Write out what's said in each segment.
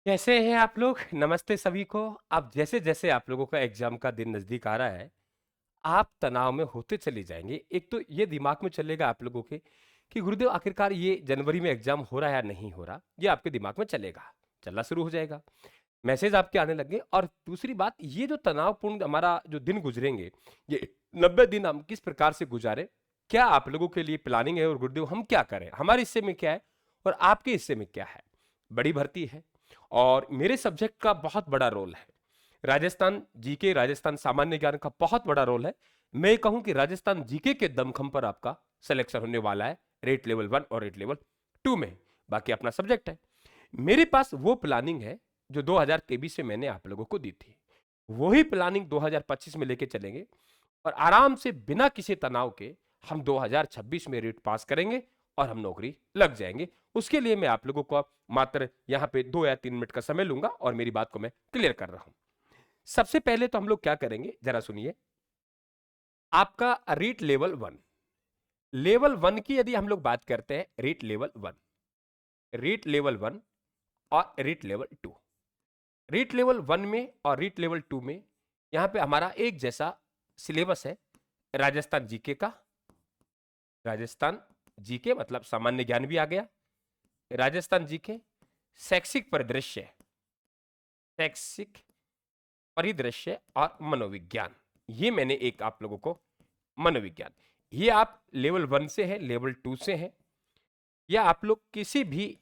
कैसे हैं आप लोग? नमस्ते सभी को। अब जैसे-जैसे आप लोगों का एग्ज़ाम का दिन नज़दीक आ रहा है, आप तनाव में होते चले जाएँगे। एक तो ये दिमाग में चलेगा आप लोगों के कि गुरुदेव आखिरकार ये जनवरी में एग्ज़ाम हो रहा है या नहीं हो रहा? ये आपके दिमाग में चलेगा, चलना शुरू हो जाएगा। मैसेज आपके आने लगे और दूसरी बात ये जो तनावपूर्ण हमारा जो दिन गुज़रेंगे, ये 90 दिन हम किस प्रकार से गुज़ारें? क्या आप लोगों के लिए प्लानिंग है और गुरुदेव हम क्या करें? हमारे हिस्से में क्या है और आपके हिस्से में क्या है? बड़ी भर्ती है और मेरे सब्जेक्ट का बहुत बड़ा रोल है। राजस्थान जीके, राजस्थान सामान्य ज्ञान का बहुत बड़ा रोल है। मैं ये कहूँ कि राजस्थान जीके के दमखम पर आपका सिलेक्शन होने वाला है, रेट लेवल 1 और रेट लेवल 2 में। बाकी अपना सब्जेक्ट है। मेरे पास वो प्लानिंग है जो 2023 में मैंने आप लोगों को दी थी। वही प्लानिंग 2025 में लेके चलेंगे और आराम से बिना किसी तनाव के हम 2026 में रीट पास करेंगे और हम नौकरी लग जाएंगे। उसके लिए मैं आप लोगों को मात्र यहाँ पे 2 या 3 मिनट का समय लूंगा और मेरी बात को मैं क्लियर कर रहा हूं। सबसे पहले तो हम लोग क्या करेंगे जरा सुनिए। आपका रीट लेवल 1, लेवल 1 की यदि हम लोग बात करते हैं, रीट लेवल 1, रीट लेवल 1 और रीट लेवल 2। रीट लेवल 1 में और रीट लेवल 2 में यहां पे हमारा एक जैसा सिलेबस है। राजस्थान जीके का, राजस्थान जीके मतलब सामान्य ज्ञान भी आ गया, राजस्थान जीके, शैक्षिक परिदृश्य, शैक्षिक परिदृश्य और मनोविज्ञान। ये मैंने एक आप लोगों को मनोविज्ञान, ये आप लेवल 1 से है, लेवल 2 से है, या आप लोग किसी भी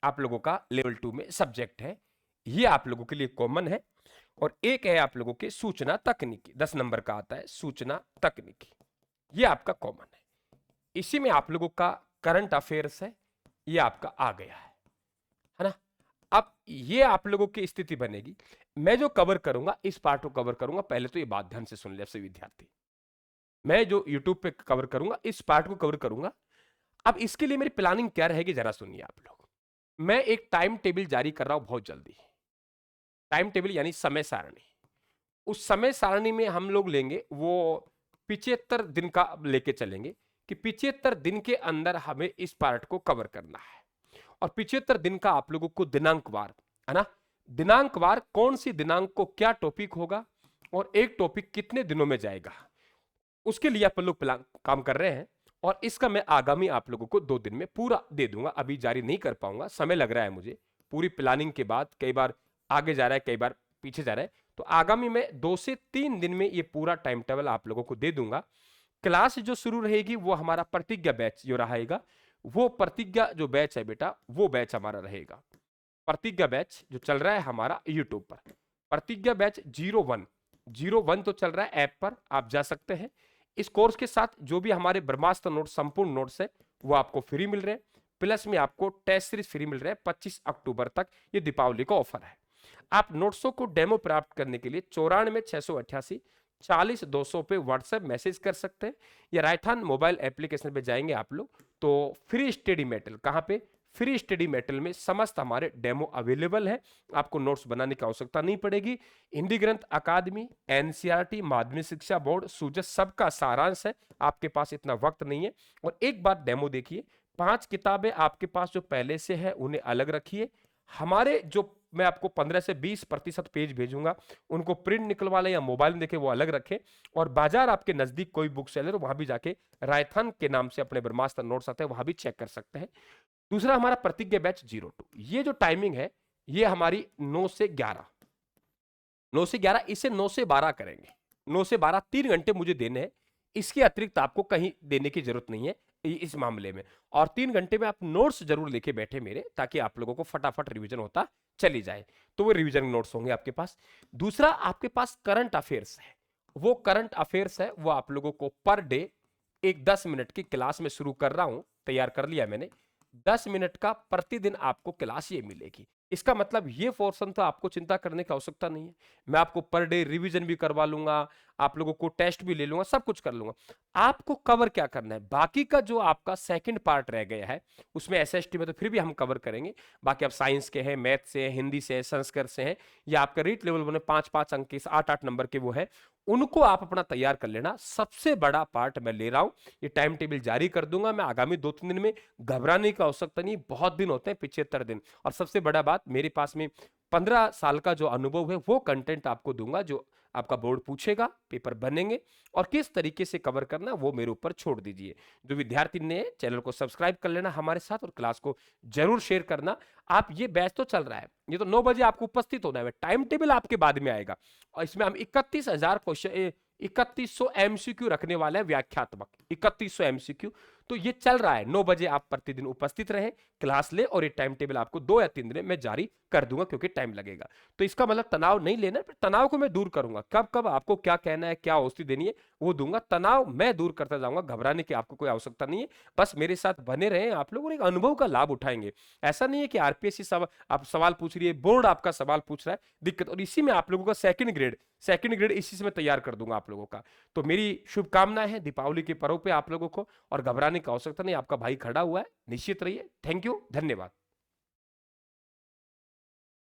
आप लोगों का लेवल 2 में सब्जेक्ट है, ये आप लोगों के लिए कॉमन है। और एक है आप लोगों के सूचना तकनीकी, 10 नंबर का आता है सूचना तकनीकी, ये आपका कॉमन है। इसी में आप लोगों का करंट अफेयर्स है, ये आपका आ गया है ना। अब ये आप लोगों की स्थिति बनेगी। मैं जो कवर करूंगा, इस पार्ट को कवर करूंगा, पहले तो ये बात ध्यान से सुन ले सभी विद्यार्थी। मैं जो यूट्यूब पे कवर करूंगा, इस पार्ट को कवर करूंगा। अब इसके लिए मेरी प्लानिंग क्या रहेगी जरा सुनिए आप लोग। मैं एक टाइम टेबल जारी कर रहा हूं बहुत जल्दी। टाइम टेबल यानी समय सारणी। उस समय सारणी में हम लोग लेंगे वो 75 दिन का लेके चलेंगे कि 75 दिन के अंदर हमें इस पार्ट को कवर करना है। और 75 दिन का आप लोगों को दिनांकवार, है ना, दिनांकवार कौन सी दिनांक को क्या टॉपिक होगा और एक टॉपिक कितने दिनों में जाएगा, उसके लिए आप लोग प्लान काम कर रहे हैं। और इसका मैं आगामी आप लोगों को 2 दिन में पूरा दे दूंगा। अभी जारी नहीं कर पाऊंगा, समय लग रहा है मुझे। पूरी प्लानिंग के बाद कई बार आगे जा रहा है, कई बार पीछे जा रहा है, तो आगामी मैं 2 से 3 दिन में ये पूरा टाइम टेबल आप लोगों को दे दूंगा। क्लास जो शुरू रहेगी वो हमारा प्रतिज्ञा बैच जो रहेगा, वो प्रतिज्ञा जो बैच है बेटा, वो बैच हमारा रहेगा। प्रतिज्ञा बैच जो चल रहा है हमारा यूट्यूब पर, प्रतिज्ञा बैच 01 तो चल रहा है, ऐप पर आप जा सकते हैं। इस कोर्स के साथ जो भी हमारे ब्रह्मास्त्र नोट्स, संपूर्ण नोट्स है, वो आपको फ्री मिल रहे हैं। प्लस में आपको टेस्ट सीरीज फ्री मिल रहे हैं 25 अक्टूबर तक। ये दीपावली का ऑफर है। आप नोट्सों को डेमो प्राप्त करने के लिए 94 688 40 200 पे व्हाट्सएप मैसेज कर सकते हैं, या राइथान मोबाइल एप्लीकेशन पे जाएंगे आप लोग तो फ्री स्टडी मेटेरियल, कहाँ पे, फ्री स्टडी मेटेरियल में समस्त हमारे डेमो अवेलेबल है। आपको नोट्स बनाने की आवश्यकता नहीं पड़ेगी। हिंदी ग्रंथ अकादमी, एनसीईआरटी, माध्यमिक शिक्षा बोर्ड, सूजस, सबका सारांश है। आपके पास इतना वक्त नहीं है। और एक बार डेमो देखिए, 5 किताबें आपके पास जो पहले से है उन्हें अलग रखिए। हमारे जो मैं आपको 15 से 20% पेज भेजूंगा, उनको प्रिंट निकलवा लें या मोबाइल में देखे, वो अलग रखें। और बाजार आपके नजदीक कोई बुक सेलर, वहां भी जाके रायथन के नाम से अपने ब्रह्मास्त्र नोट्स आते हैं, वहां भी चेक कर सकते हैं। दूसरा हमारा प्रतिज्ञा बैच 02, ये जो टाइमिंग है ये हमारी 9 से 11, 9 से 11, इसे 9 से 12 करेंगे। 9 से 12 3 घंटे मुझे देने हैं। इसके अतिरिक्त आपको कहीं देने की जरूरत नहीं है इस मामले में। और 3 घंटे में आप नोट्स जरूर लेके बैठे मेरे, ताकि आप लोगों को फटाफट रिवीजन होता चली जाए। तो वो रिवीजन नोट्स होंगे आपके पास। दूसरा आपके पास करंट अफेयर्स है। वो करंट अफेयर्स है वो आप लोगों को पर डे एक 10 मिनट की क्लास में शुरू कर रहा हूं, तैयार कर लिया मैंने। 10 मिनट का प्रतिदिन आपको क्लास ये मिलेगी। इसका मतलब ये पोर्शन तो आपको चिंता करने की आवश्यकता नहीं है। मैं आपको पर डे रिवीजन भी करवा लूंगा, आप लोगों को टेस्ट भी ले लूंगा, सब कुछ कर लूंगा। आपको कवर क्या करना है, बाकी का जो आपका सेकंड पार्ट रह गया है, उसमें एसएसटी में तो फिर भी हम कवर करेंगे। बाकी आप साइंस के हैं, मैथ से हैं, हिंदी से हैं, संस्कृत से हैं, या आपका रीट लेवल बने 5-5 अंक के, 8-8 नंबर के वो है, उनको आप अपना तैयार कर लेना। सबसे बड़ा पार्ट मैं ले रहा हूं। ये टाइम टेबल जारी कर दूंगा मैं आगामी 2-3 दिन में। घबराने की आवश्यकता नहीं, बहुत दिन होते हैं, 75 दिन। और सबसे बड़ा बात, बात, मेरे पास में 15 साल का जो अनुभव है वो कंटेंट आपको दूंगा, जो आपका बोर्ड पूछेगा, पेपर बनेंगे, और किस तरीके से कवर करना वो मेरे ऊपर छोड़ दीजिए। जो विद्यार्थी ने चैनल को सब्सक्राइब कर लेना हमारे साथ, और क्लास को जरूर शेयर करना। आप, ये बैच तो चल रहा है, ये तो 9 बजे आपको उपस्थित होना है, टाइम टेबल आपके बाद में आएगा, और इसमें हम 31,000 क्वेश्चन, 3100 एमसीक्यू रखने वाले हैं, व्याख्यात्मक 3100 एमसीक्यू। तो ये चल रहा है, 9 बजे आप प्रतिदिन उपस्थित रहें, क्लास ले, और ये टाइम टेबल आपको 2 या 3 दिन में मैं जारी कर दूंगा, क्योंकि टाइम लगेगा। तो इसका मतलब तनाव नहीं लेना, तनाव को मैं दूर करूंगा, कब कब आपको क्या कहना है, क्या औषधि देनी है वो दूंगा, तनाव मैं दूर करता जाऊंगा, घबराने की आपको कोई आवश्यकता नहीं है। बस मेरे साथ बने रहें आप लोग, और एक अनुभव का लाभ उठाएंगे। ऐसा नहीं है कि आरपीएससी सब आप सवाल पूछ रही है, बोर्ड आपका सवाल पूछ रहा है, दिक्कत, और इसी में आप लोगों का सेकंड ग्रेड इसी से मैं तैयार कर दूंगा आप लोगों का। तो मेरी शुभकामनाएं हैं दीपावली के पर्व पे आप लोगों को, और घबराने की आवश्यकता नहीं, आपका भाई खड़ा हुआ है, निश्चित रहिए। थैंक यू, धन्यवाद।